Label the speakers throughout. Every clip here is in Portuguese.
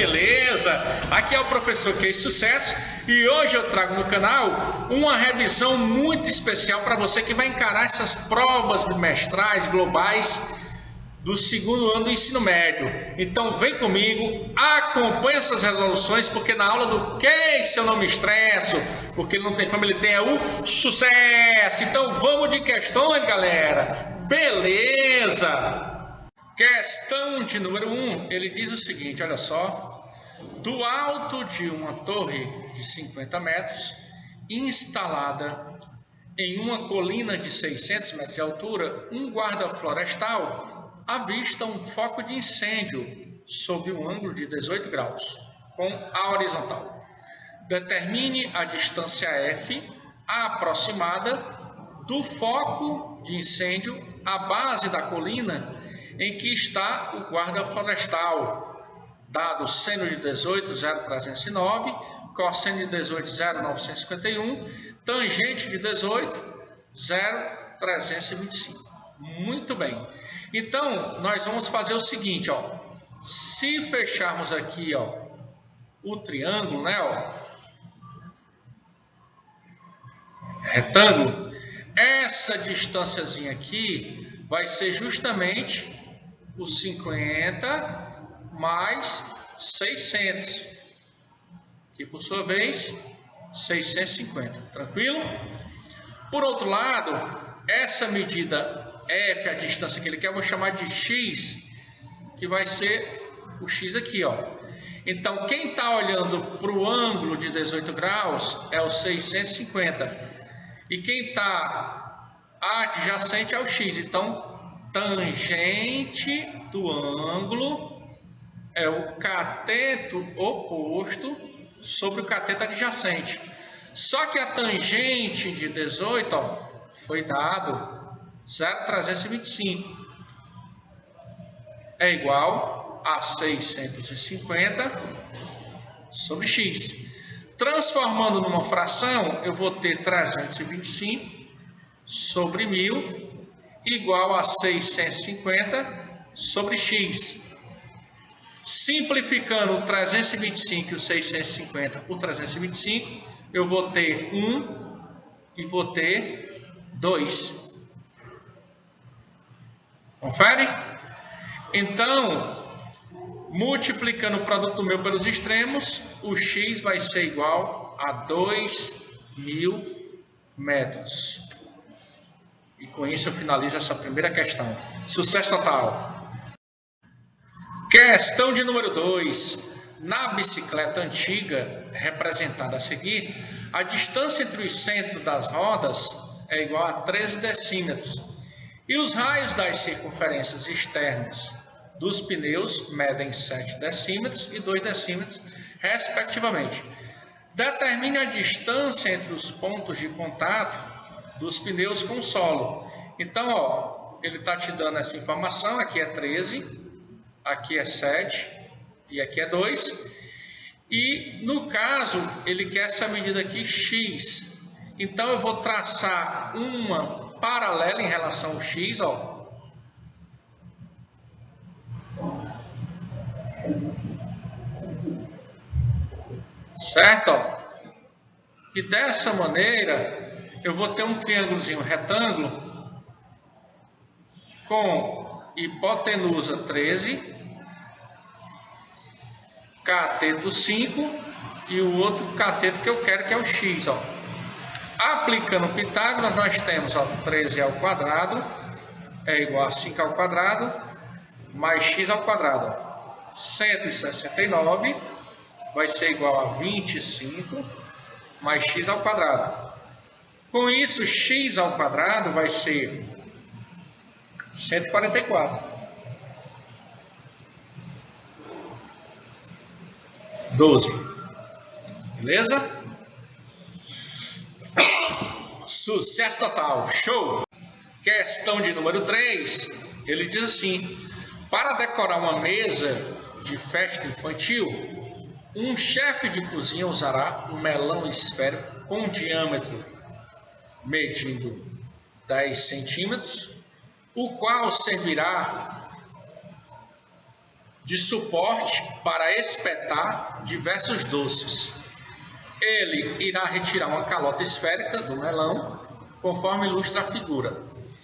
Speaker 1: beleza? Aqui é o professor Case Sucesso e hoje eu trago no canal uma revisão muito especial para você que vai encarar essas provas bimestrais globais do segundo ano do ensino médio. Então vem comigo, acompanha essas resoluções, porque na aula do Case eu não me estresso, porque ele não tem fama, ele tem o sucesso. Então vamos de questões, galera. Beleza? Questão de número 1, ele diz o seguinte, olha só. Do alto de uma torre de 50 metros, instalada em uma colina de 600 metros de altura, um guarda florestal avista um foco de incêndio sob um ângulo de 18 graus, com a horizontal. Determine a distância F aproximada do foco de incêndio à base da colina em que está o guarda florestal, dado seno de 18, 0,309, cosseno de 18, 0,951, tangente de 18, 0,325. Muito bem. Então, nós vamos fazer o seguinte, ó. Se fecharmos aqui, ó, o triângulo, né, ó, retângulo, essa distânciazinha aqui vai ser justamente os 50 mais 600, que por sua vez 650, tranquilo? Por outro lado, essa medida F, a distância que ele quer, eu vou chamar de X, que vai ser o X aqui, ó. Então, quem está olhando para o ângulo de 18 graus é o 650. E quem está adjacente é o X. Então, tangente do ângulo é o cateto oposto sobre o cateto adjacente. Só que a tangente de 18, ó, foi dado 0,325 é igual a 650 sobre x. Transformando numa fração, eu vou ter 325 sobre 1000 igual a 650 sobre x. Simplificando o 325 e o 650 por 325, eu vou ter 1 e vou ter 2. Confere? Então, multiplicando o produto do meu pelos extremos, o x vai ser igual a 2.000 metros. E com isso eu finalizo essa primeira questão. Sucesso total! Questão de número 2. Na bicicleta antiga, representada a seguir, a distância entre os centros das rodas é igual a 13 decímetros. E os raios das circunferências externas dos pneus medem 7 decímetros e 2 decímetros, respectivamente. Determine a distância entre os pontos de contato dos pneus com o solo. Então, ó, ele está te dando essa informação, aqui é 13, aqui é 7 e aqui é 2. E, no caso, ele quer essa medida aqui, x. Então, eu vou traçar uma paralela em relação ao x, ó. Certo? Ó. E dessa maneira, eu vou ter um triângulozinho retângulo com hipotenusa 13, cateto 5 e o outro cateto que eu quero, que é o x, ó. Aplicando Pitágoras, nós temos, ó, 13 ao quadrado é igual a 5 ao quadrado mais x ao quadrado. Ó. 169 vai ser igual a 25 mais x ao quadrado. Com isso, x ao quadrado vai ser 144. 12. Beleza? Sucesso total, show! Questão de número 3, ele diz assim: para decorar uma mesa de festa infantil, um chefe de cozinha usará um melão esférico com diâmetro medindo 10 centímetros, o qual servirá de suporte para espetar diversos doces. Ele irá retirar uma calota esférica do melão, conforme ilustra a figura.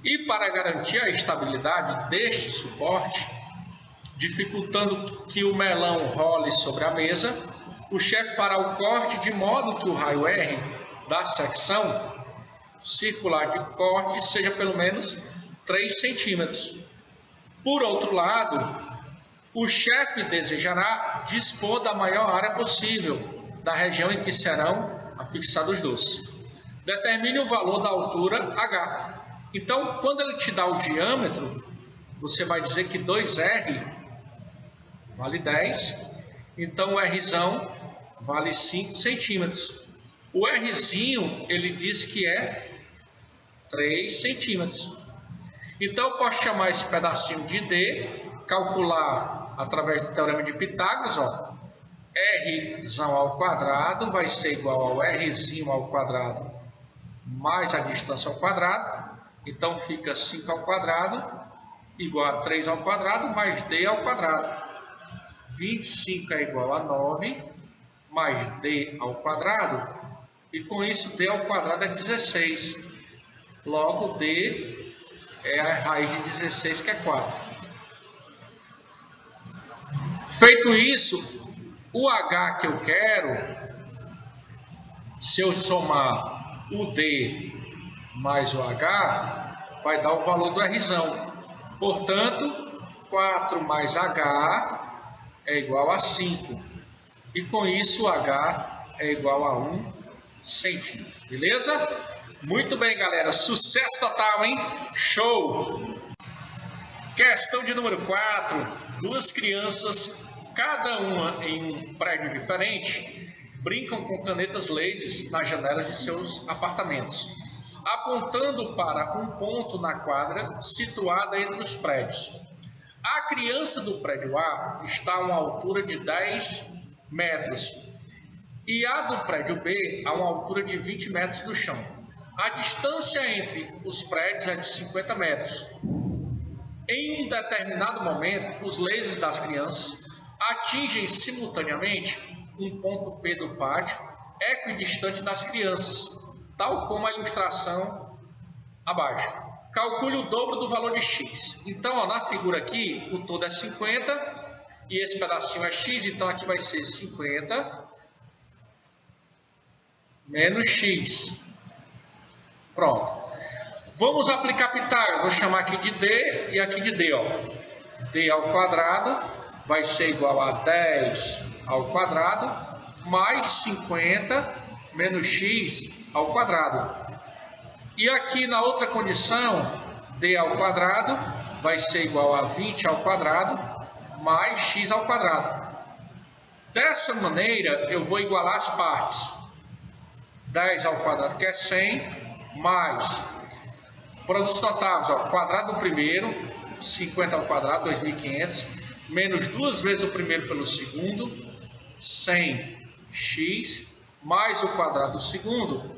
Speaker 1: E para garantir a estabilidade deste suporte, dificultando que o melão role sobre a mesa, o chefe fará o corte de modo que o raio R da secção circular de corte seja pelo menos 3 centímetros. Por outro lado, o chefe desejará dispor da maior área possível da região em que serão afixados os doces. Determine o valor da altura H. Então, quando ele te dá o diâmetro, você vai dizer que 2R vale 10, então o Rzão vale 5 centímetros. O Rzinho, ele diz que é 3 centímetros. Então, eu posso chamar esse pedacinho de D, calcular através do teorema de Pitágoras, ó, Rzão ao quadrado vai ser igual ao Rzinho ao quadrado mais a distância ao quadrado. Então, fica 5 ao quadrado igual a 3 ao quadrado mais D ao quadrado. 25 é igual a 9 mais D ao quadrado. E com isso, D ao quadrado é 16. Logo, D é a raiz de 16, que é 4. Feito isso, o H que eu quero, se eu somar o D mais o H, vai dar o valor do Rzão. Portanto, 4 mais H é igual a 5. E com isso, o H é igual a 1 centímetro. Beleza? Muito bem, galera. Sucesso total, hein? Show! Questão de número 4. Duas crianças, cada uma em um prédio diferente, brincam com canetas lasers nas janelas de seus apartamentos, apontando para um ponto na quadra situada entre os prédios. A criança do prédio A está a uma altura de 10 metros e a do prédio B a uma altura de 20 metros do chão. A distância entre os prédios é de 50 metros. Em um determinado momento, os lasers das crianças atingem simultaneamente um ponto P do pátio equidistante das crianças, tal como a ilustração abaixo. Calcule o dobro do valor de x. Então, ó, na figura aqui, o todo é 50 e esse pedacinho é x, então aqui vai ser 50 menos x. Pronto. Vamos aplicar Pitágoras. Vou chamar aqui de D e aqui de D. Ó. D ao quadrado vai ser igual a 10 ao quadrado mais 50 menos x ao quadrado. E aqui na outra condição, D ao quadrado vai ser igual a 20 ao quadrado mais x ao quadrado. Dessa maneira, eu vou igualar as partes. 10 ao quadrado, que é 100, mais produtos notáveis, ó, quadrado do primeiro, 50 ao quadrado, 2.500, menos 2 vezes o primeiro pelo segundo, 100x, mais o quadrado do segundo.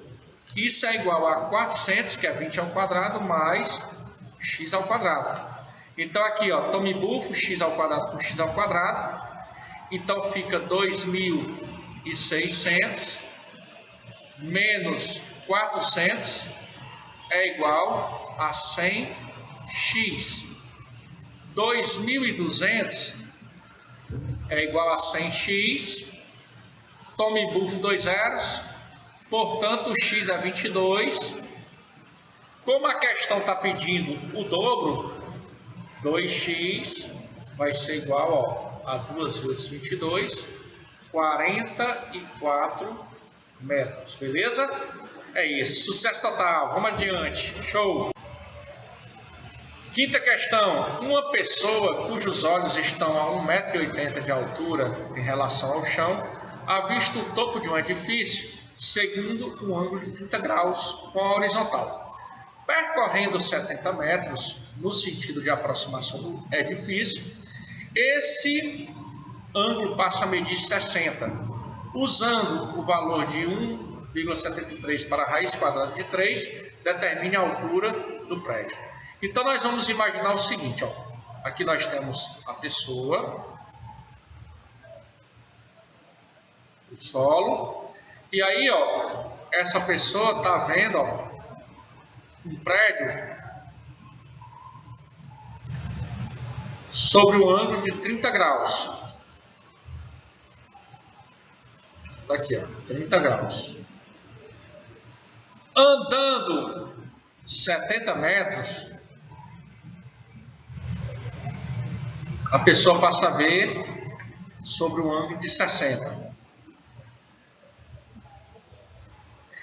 Speaker 1: Isso é igual a 400, que é 20 ao quadrado, mais x ao quadrado. Então aqui, ó, tome bufo, x ao quadrado com x ao quadrado. Então fica 2.600 menos 400 é igual a 100x. 2.200 é igual a 100x. Tome bufo 2 zeros. Portanto, o x é 22. Como a questão está pedindo o dobro, 2x vai ser igual, ó, a 2 vezes 22, 44 metros. Beleza? É isso. Sucesso total. Vamos adiante. Show! Quinta questão. Uma pessoa cujos olhos estão a 1,80 m de altura em relação ao chão, avista o topo de um edifício seguindo um ângulo de 30 graus com a horizontal. Percorrendo 70 metros no sentido de aproximação do edifício, esse ângulo passa a medir 60. Usando o valor de 1,73 para a raiz quadrada de 3, determine a altura do prédio. Então, nós vamos imaginar o seguinte, ó. Aqui nós temos a pessoa, o solo. E aí, ó, essa pessoa tá vendo, ó, um prédio sobre um ângulo de 30 graus. Tá aqui, ó, 30 graus. Andando 70 metros, a pessoa passa a ver sobre um ângulo de 60.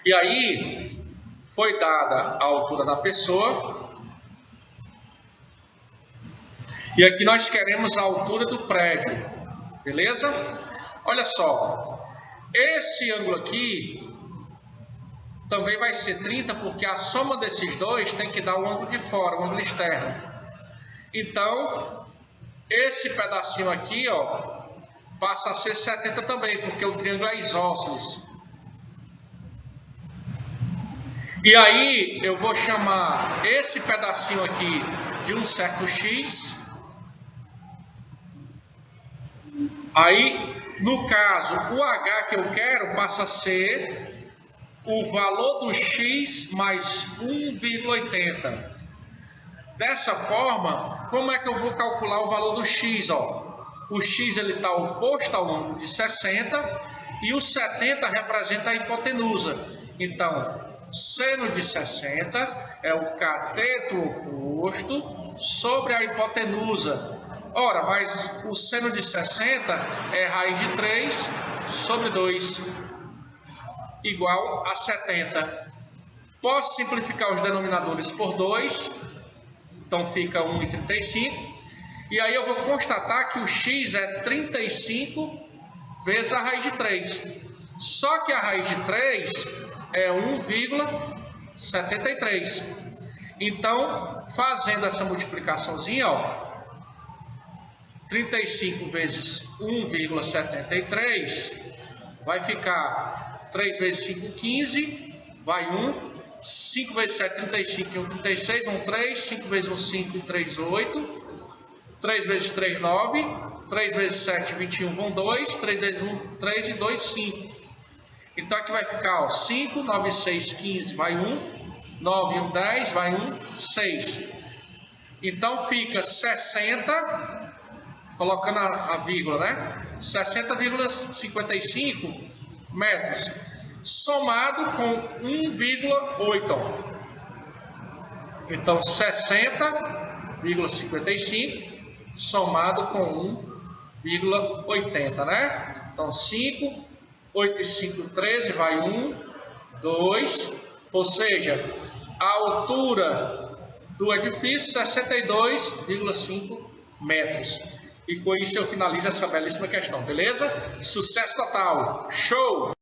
Speaker 1: E aí foi dada a altura da pessoa. E aqui nós queremos a altura do prédio. Beleza? Olha só. Esse ângulo aqui também vai ser 30, porque a soma desses dois tem que dar o ângulo de fora, o ângulo externo. Então, esse pedacinho aqui, ó, passa a ser 70 também, porque o triângulo é isósceles. E aí eu vou chamar esse pedacinho aqui de um certo x. Aí, no caso, o h que eu quero passa a ser o valor do x mais 1,80. Dessa forma, como é que eu vou calcular o valor do x? Ó? O x está oposto ao ângulo de 60 e o 70 representa a hipotenusa. Então, seno de 60 é o cateto oposto sobre a hipotenusa. Ora, mas o seno de 60 é raiz de 3 sobre 2, igual a 70. Posso simplificar os denominadores por 2, então fica 1,35. E aí eu vou constatar que o x é 35 vezes a raiz de 3. Só que a raiz de 3 é 1,73. Então, fazendo essa multiplicaçãozinha, ó, 35 vezes 1,73 vai ficar 3 vezes 5, 15, vai 1, 5 vezes 7, 35 e 1, 36, 1, 3, 5 vezes 1, 5 e 3, 8, 3 vezes 3, 9, 3 vezes 7, 21, vão 2, 3 vezes 1, 3 e 2, 5. Então aqui vai ficar, ó, 5, 9, 6, 15, vai 1, 9, 1, 10, vai 1, 6. Então fica 60, colocando a vírgula, né? 60,55 metros, somado com 1,8. Então 60,55 somado com 1,80, né? Então 5, 8 e 5, 13, vai 1, 2, ou seja, a altura do edifício 62,5 metros. E com isso eu finalizo essa belíssima questão, beleza? Sucesso total! Show!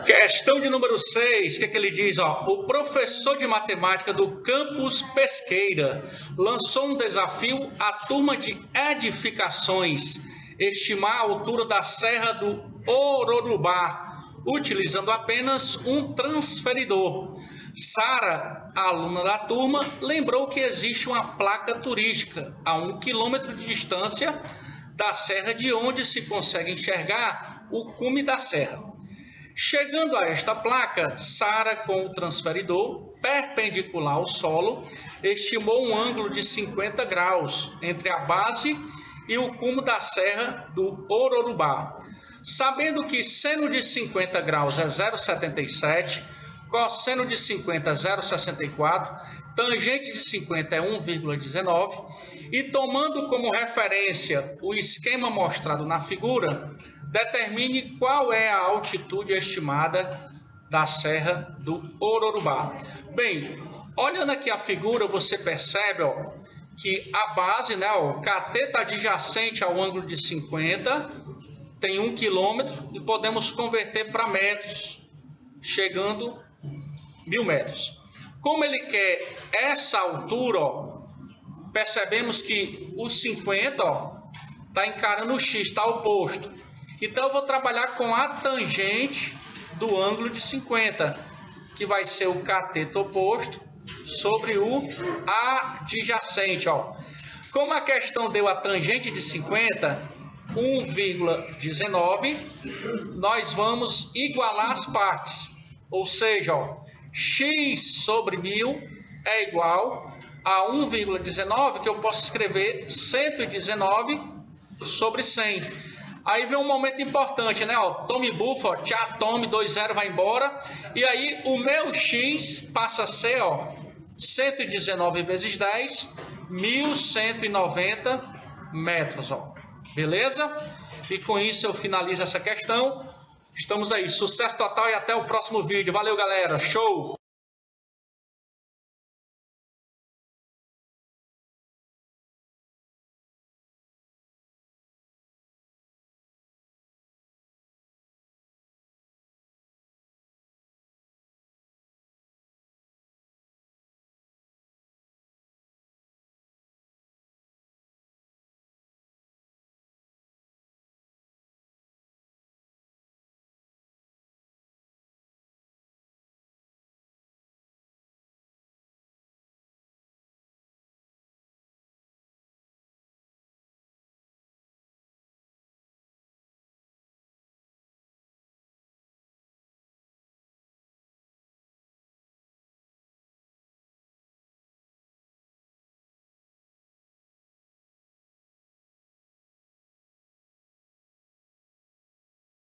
Speaker 1: Questão de número 6, o que ele diz? Ó, o professor de matemática do campus Pesqueira lançou um desafio à turma de edificações estimar a altura da Serra do Ororubá, utilizando apenas um transferidor. Sara, aluna da turma, lembrou que existe uma placa turística a 1 quilômetro de distância da serra, de onde se consegue enxergar o cume da serra. Chegando a esta placa, Sara, com o transferidor perpendicular ao solo, estimou um ângulo de 50 graus entre a base e o cume da serra do Ororubá. Sabendo que seno de 50 graus é 0,77, cosseno de 50 é 0,64, tangente de 50 é 1,19 e tomando como referência o esquema mostrado na figura, determine qual é a altitude estimada da Serra do Ororubá. Bem, olhando aqui a figura, você percebe, ó, que a base, né, o cateto adjacente ao ângulo de 50 tem 1 quilômetro e podemos converter para metros, chegando 1000 metros. Como ele quer essa altura, ó, percebemos que o 50 está encarando o x, está oposto. Então eu vou trabalhar com a tangente do ângulo de 50, que vai ser o cateto oposto sobre o adjacente. Ó. Como a questão deu a tangente de 50, 1,19, nós vamos igualar as partes. Ou seja, ó, x sobre 1000 é igual a 1,19, que eu posso escrever 119 sobre 100. Aí vem um momento importante, né? Ó, tome bufa, ó, tchá, tome, 2,0 vai embora. E aí o meu x passa a ser, ó, 119 vezes 10, 1190 metros, ó. Beleza? E com isso eu finalizo essa questão. Estamos aí, sucesso total e até o próximo vídeo. Valeu, galera. Show!